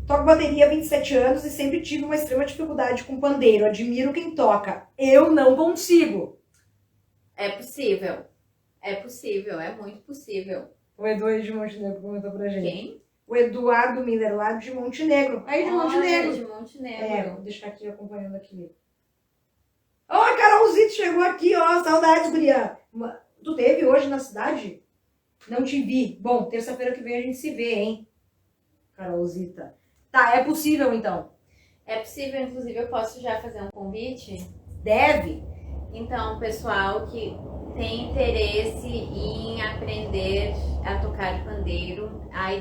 Toco bateria há 27 anos e sempre tive uma extrema dificuldade com pandeiro. Admiro quem toca. Eu não consigo. É possível. É possível, é muito possível. O Edu aí de Montenegro comentou pra gente. Quem? O Eduardo Miller, lá de Montenegro. Aí de Montenegro. De Montenegro. Vou deixar aqui acompanhando aqui. Ó, a Carolzito chegou aqui, ó. Saudades, guria. Tu teve hoje na cidade? Não te vi. Bom, terça-feira que vem a gente se vê, hein? Carolzita. Tá, é possível então? É possível, inclusive eu posso já fazer um convite? Deve. Então, pessoal que tem interesse em aprender a tocar pandeiro, a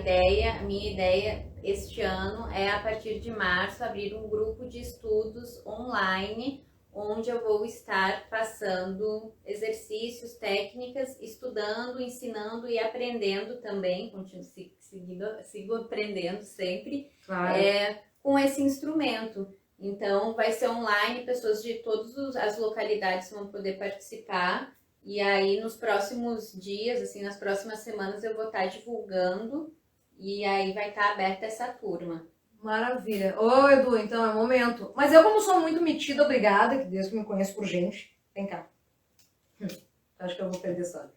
minha ideia este ano é, a partir de março, abrir um grupo de estudos online, onde eu vou estar passando exercícios, técnicas, estudando, ensinando e aprendendo também, sigo aprendendo sempre, Claro. com esse instrumento. Então, vai ser online, pessoas de todas as localidades vão poder participar. E aí, nos próximos dias, assim, nas próximas semanas, eu vou estar divulgando. E aí, vai estar aberta essa turma. Maravilha. Ô, Edu, então é momento. Mas eu, como sou muito metida, obrigada, que Deus que me conhece por gente. Vem cá. Acho que eu vou perder essa...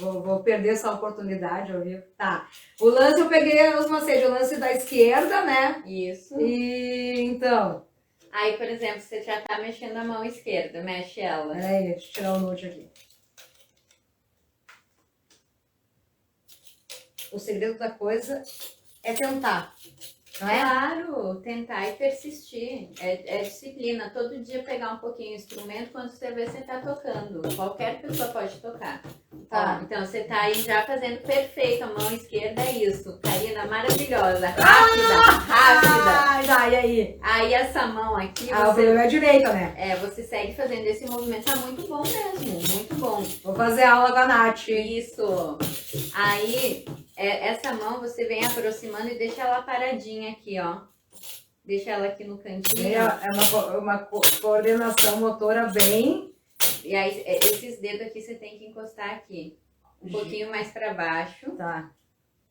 Vou perder essa oportunidade, ouviu? Tá. O lance, eu peguei os macetes. O lance da esquerda, né? Isso. E, então... Aí, por exemplo, você já tá mexendo a mão esquerda, mexe ela. Peraí, deixa eu tirar o nude aqui. O segredo da coisa é tentar, não é? Claro, tentar e persistir. É disciplina. Todo dia pegar um pouquinho o instrumento, quando você vê, você tá tocando. Qualquer pessoa pode tocar. Tá. Ó, então você tá aí já fazendo perfeito. A mão esquerda é isso. Karina, maravilhosa. Rápida. Ah, e aí? Aí essa mão aqui, O problema é a direita, né? você segue fazendo esse movimento. Tá muito bom mesmo. Muito bom. Vou fazer aula com a Nath. Isso. Aí, essa mão você vem aproximando e deixa ela paradinha aqui, ó. Deixa ela aqui no cantinho. É uma coordenação motora bem... E aí, esses dedos aqui você tem que encostar aqui. Um pouquinho mais pra baixo. Tá.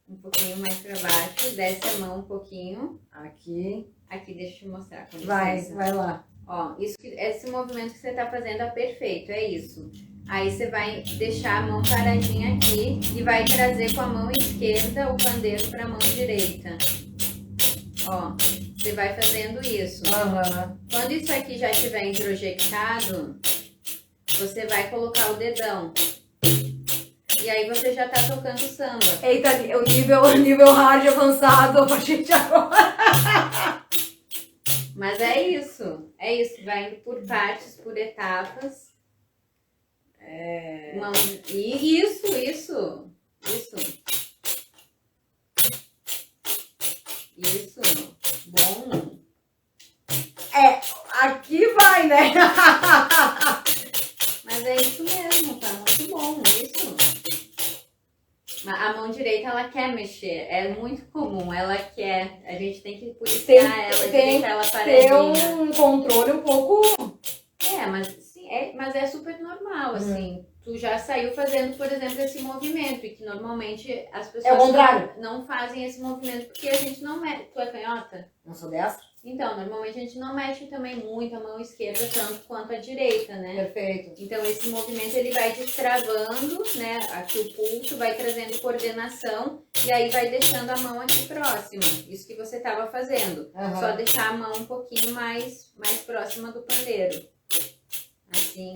Um pouquinho mais pra baixo. Desce a mão um pouquinho. Aqui. Aqui, deixa eu te mostrar. Com Vai licença. lá. Ó, esse movimento que você tá fazendo é perfeito, é isso. Aí você vai deixar a mão paradinha aqui e vai trazer com a mão esquerda o pandeiro para a mão direita. Ó, você vai fazendo isso. Aham. Quando isso aqui já estiver introjectado, você vai colocar o dedão. E aí você já tá tocando samba. Eita, o nível hard avançado pra gente agora. Mas é isso, vai indo por partes, por etapas. Isso. Bom. Aqui vai, né? Mas é isso mesmo, tá muito bom, isso. A mão direita, ela quer mexer, é muito comum, ela quer, a gente tem que policiar ela, deixar ela Ter paradinha. um controle um pouco... Mas é super normal, assim. Tu já saiu fazendo, por exemplo, esse movimento, e que normalmente as pessoas É o contrário. não fazem esse movimento porque a gente não mexe. Tu é canhota? Não sou destra? Então, normalmente a gente não mexe também muito a mão esquerda, tanto quanto a direita, né? Perfeito. Então, esse movimento ele vai destravando, né? Aqui o pulso, vai trazendo coordenação e aí vai deixando a mão aqui próxima. Isso que você estava fazendo. Uhum. Só deixar a mão um pouquinho mais próxima do pandeiro. Assim.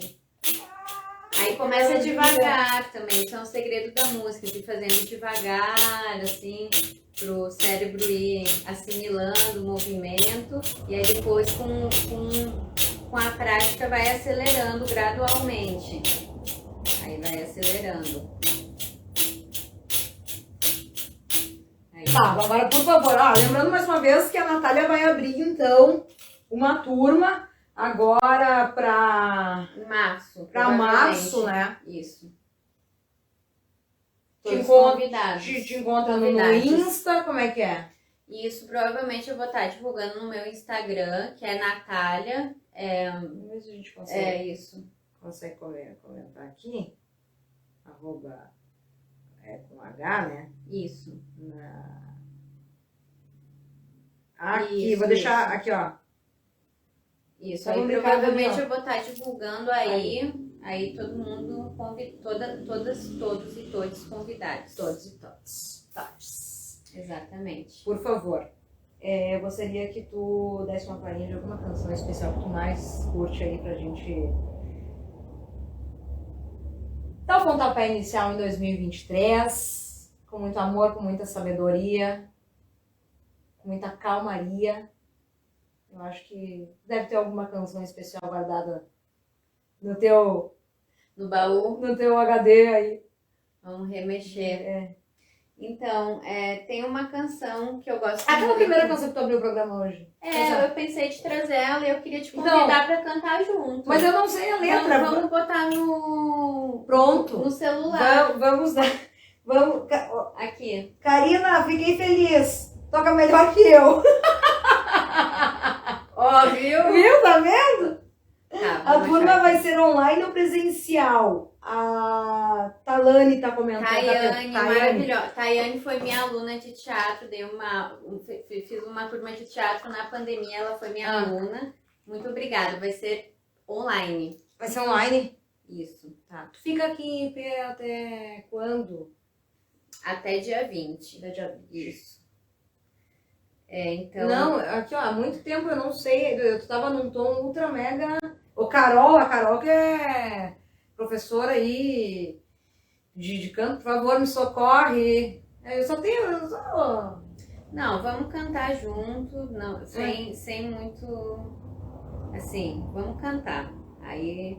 Aí começa devagar também. Isso é um segredo da música, de fazendo devagar, assim, pro cérebro ir assimilando o movimento. E aí depois com a prática vai acelerando gradualmente. Aí vai acelerando. Aí. Tá, agora por favor, lembrando mais uma vez que a Natália vai abrir então uma turma agora para março. março, né? Isso. Te Convidados. encontra no Insta, como é que é? Isso, provavelmente eu vou estar divulgando no meu Instagram, que é Natália. Vamos ver se a gente consegue. Isso. Consegue comentar aqui? Arroba com H, né? Isso. Aqui, Isso, vou deixar aqui, ó. Isso, Tá aí publicado provavelmente ali, ó. eu vou estar divulgando aí todo mundo, todos e todos convidados. Todos e todas. Exatamente. Por favor, eu gostaria que tu desse uma palhinha de alguma canção especial que tu mais curte aí pra gente dar o pontapé inicial em 2023, com muito amor, com muita sabedoria, com muita calmaria. Eu acho que deve ter alguma canção especial guardada no teu baú. No teu HD aí. Vamos remexer. Então, tem uma canção que eu gosto muito. Aquela primeira canção que tu abriu o programa hoje. Eu pensei de trazer ela e eu queria te convidar pra cantar junto. Mas eu não sei a letra. Vamos botar no... Pronto. No celular. Vamos dar. Vamos. Aqui. Karina, fiquei feliz. Toca melhor que eu. Ó, viu? Viu? Tá vendo? Tá, A turma vai ser online ou presencial? A Talane tá comentando. Tayane, maravilhosa. Tayane foi minha aluna de teatro, fiz uma turma de teatro na pandemia, ela foi minha aluna. Muito obrigada, vai ser online. Vai ser online? Isso. Tá. Tu fica aqui em pé até quando? Até dia 20. Até dia 20. Isso. Então... Não, aqui ó, há muito tempo eu não sei, eu tava num tom ultra mega... A Carol que é professora aí de canto, por favor, me socorre. Eu só tenho... Não, vamos cantar junto, não, sem muito... Assim, vamos cantar. Aí...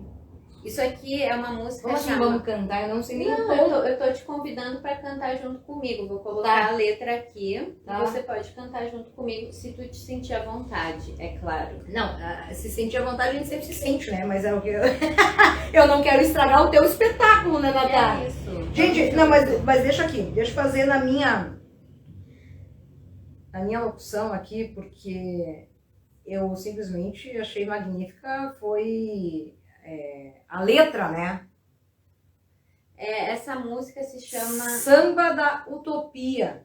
Isso aqui é uma música Como assim vamos cantar? Eu não sei nem Não, eu tô te convidando para cantar junto comigo. Vou colocar a letra aqui e você pode cantar junto comigo se tu te sentir à vontade, é claro. Não, se sentir à vontade a gente sempre se sente, né? Mas é o que eu não quero estragar o teu espetáculo, né, Natália? É isso. Gente, não, mas deixa aqui, deixa eu fazer na minha opção aqui, porque eu simplesmente achei magnífica, foi a letra, né? Essa música se chama Samba da Utopia.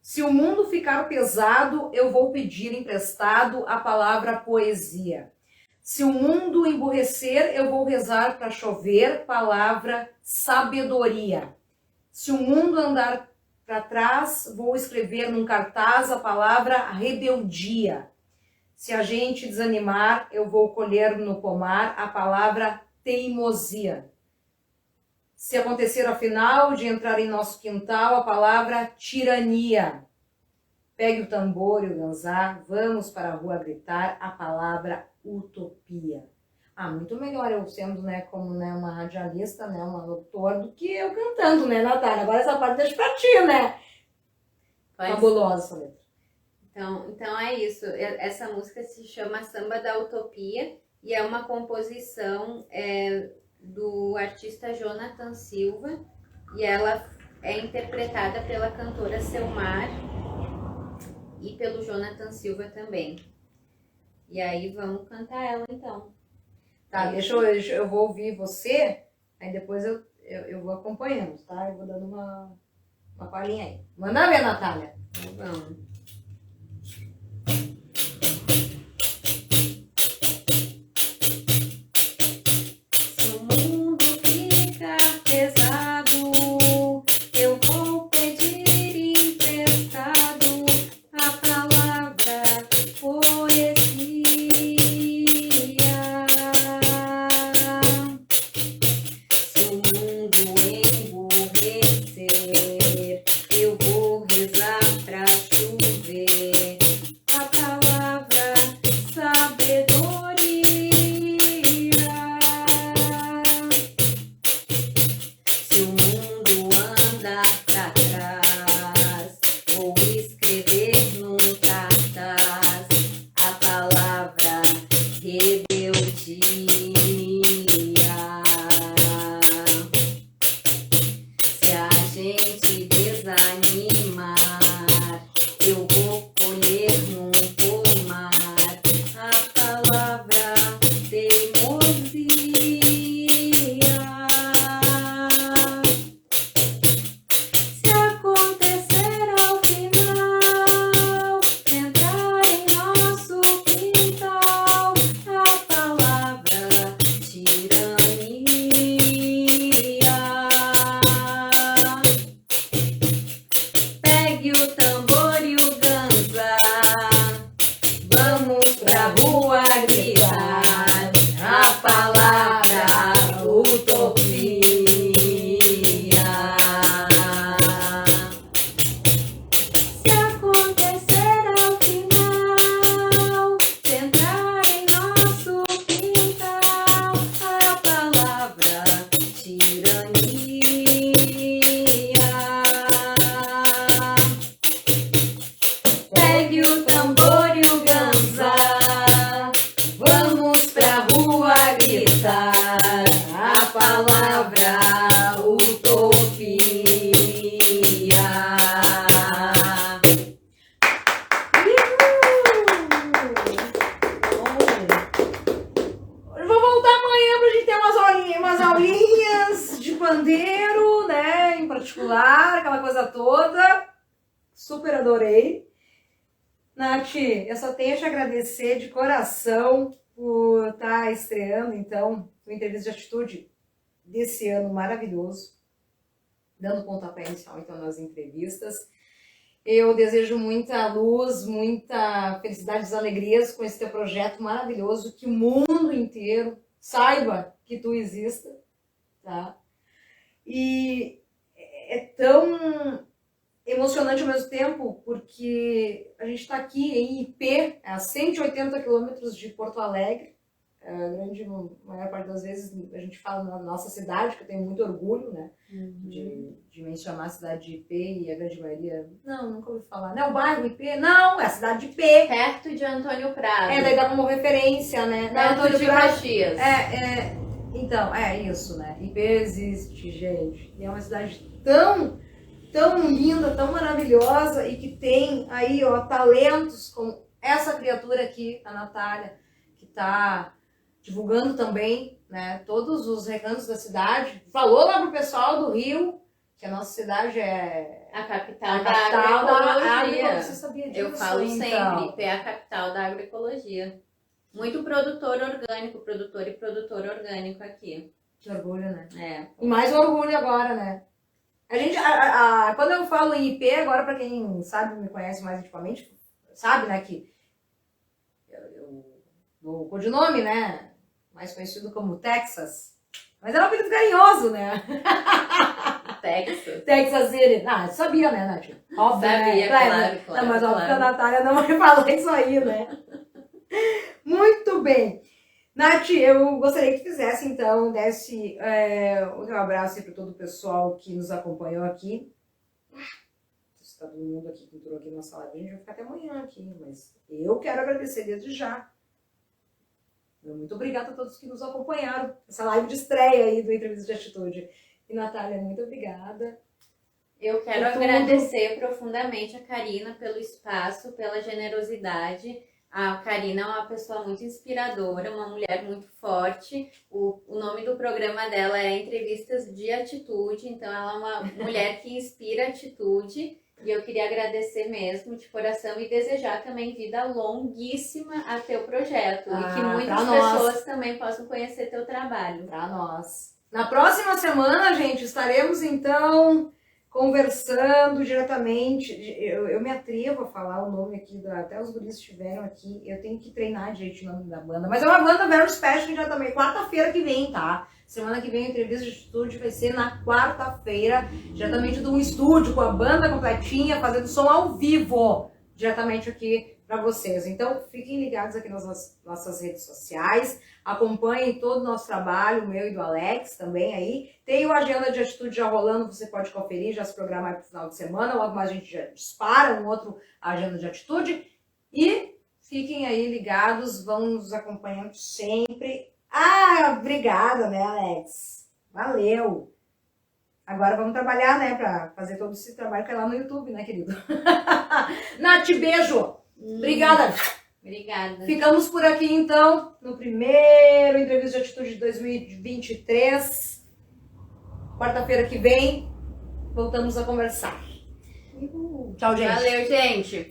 Se o mundo ficar pesado, eu vou pedir emprestado a palavra poesia. Se o mundo emburrecer, eu vou rezar para chover, palavra sabedoria. Se o mundo andar para trás, vou escrever num cartaz a palavra rebeldia. Se a gente desanimar, eu vou colher no pomar a palavra teimosia. Se acontecer afinal de entrar em nosso quintal, a palavra tirania. Pegue o tambor e o ganzá, vamos para a rua gritar a palavra utopia. Muito melhor eu sendo, né, como né, uma radialista, né, uma locutora, do que eu cantando, né, Natália? Agora essa parte deixa pra ti, né? Fabulosa essa letra. Então é isso. Essa música se chama Samba da Utopia e é uma composição do artista Jonathan Silva e ela é interpretada pela cantora Selmar e pelo Jonathan Silva também. E aí vamos cantar ela então. Tá, eu vou ouvir você, aí depois eu vou acompanhando, tá? Eu vou dando uma palhinha aí. Manda ver, Natália. Então vamos. Se o mundo ficar pesado, eu vou pedir emprestado a palavra poesia. Se o mundo emburrecer, eu vou rezar pra chover a palavra sabedoria. Se o mundo andar pra trás, vou escrever num cartaz a palavra rebeldia. Se a gente desanimar, eu vou colher num pomar a palavra teimosia. Se acontecer ao final, entrar em nosso quintal, a palavra tirania. Pegue o tambor e o ganzá, vamos pra rua gritar a palavra utopia. Se acontecer ao final, entrar em nosso quintal, a palavra tirania. Pegue o tambor e o ganzá, vamos pra rua gritar a palavra utopia. Eu vou voltar amanhã pra gente ter umas aulinhas de pandeiro, né, em particular, aquela coisa toda. Super adorei. Nath, eu só tenho a te agradecer de coração por estar estreando, então, o Entrevista de Atitude desse ano maravilhoso, dando pontapé inicial, então, nas entrevistas. Eu desejo muita luz, muita felicidade e alegrias com esse teu projeto maravilhoso, que o mundo inteiro saiba que tu exista, tá? E é tão emocionante ao mesmo tempo, porque a gente está aqui em IP, a 180 quilômetros de Porto Alegre. A maior parte das vezes a gente fala na nossa cidade, que eu tenho muito orgulho, né, de mencionar a cidade de IP, e a grande maioria, não, nunca ouvi falar. Não é o bairro IP? Não, é a cidade de IP. Perto de Antônio Prado. Daí dá como referência, né? Perto de Caxias. Então, é isso, né? IP existe, gente. E é uma cidade tão linda, tão maravilhosa, e que tem aí, ó, talentos como essa criatura aqui, a Natália, que tá divulgando também, né, todos os recantos da cidade. Falou lá pro pessoal do Rio que a nossa cidade é a capital da agroecologia. Você sabia disso? Eu falo então? sempre, é a capital da agroecologia. Muito produtor orgânico, produtor e produtor orgânico aqui. Que orgulho, né? É. E mais orgulho agora, né? A gente, quando eu falo em IP, agora pra quem sabe, me conhece mais intimamente, sabe, né, que o codinome, né, mais conhecido como Texas, mas era um apelido carinhoso, né? Texas City. Ah, sabia, né, Nath? Óbvio, sabia, né? claro. Não, mas óbvio que a Natália não vai falar isso aí, né? Muito bem. Nath, eu gostaria que tu fizesse, então, desse o teu abraço para todo o pessoal que nos acompanhou aqui. Está todo mundo aqui que entrou aqui na sala, a gente vai ficar até amanhã aqui, mas eu quero agradecer desde já. Muito obrigada a todos que nos acompanharam. Essa live de estreia aí do Entrevista de Atitude. E, Natália, muito obrigada. Eu quero agradecer profundamente a Karina pelo espaço, pela generosidade. A Karina é uma pessoa muito inspiradora, uma mulher muito forte. O nome do programa dela é Entrevistas de Atitude, então ela é uma mulher que inspira atitude. E eu queria agradecer mesmo de coração e desejar também vida longuíssima a teu projeto. E que muitas pessoas também possam conhecer teu trabalho. Para nós. Na próxima semana, gente, estaremos então conversando diretamente. Eu me atrevo a falar o nome aqui, até os guris estiveram aqui. Eu tenho que treinar direito o nome da banda. Mas é uma banda very special já também. Quarta-feira que vem, tá? Semana que vem a entrevista de atitude vai ser na quarta-feira, diretamente do estúdio, com a banda completinha, fazendo som ao vivo, diretamente aqui para vocês. Então, fiquem ligados aqui nas nossas redes sociais, acompanhem todo o nosso trabalho, o meu e do Alex também aí. Tem o Agenda de Atitude já rolando, você pode conferir, já se programar para o final de semana, logo mais a gente já dispara um outro Agenda de Atitude. E fiquem aí ligados, vão nos acompanhando sempre. Obrigada, né, Alex? Valeu! Agora vamos trabalhar, né, pra fazer todo esse trabalho que é lá no YouTube, né, querido? Nath, beijo! Obrigada! Obrigada. Ficamos por aqui, então, no primeiro Entrevista de Atitude de 2023. Quarta-feira que vem, voltamos a conversar. Tchau, gente. Valeu, gente.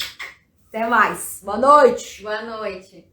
Até mais. Boa noite. Boa noite.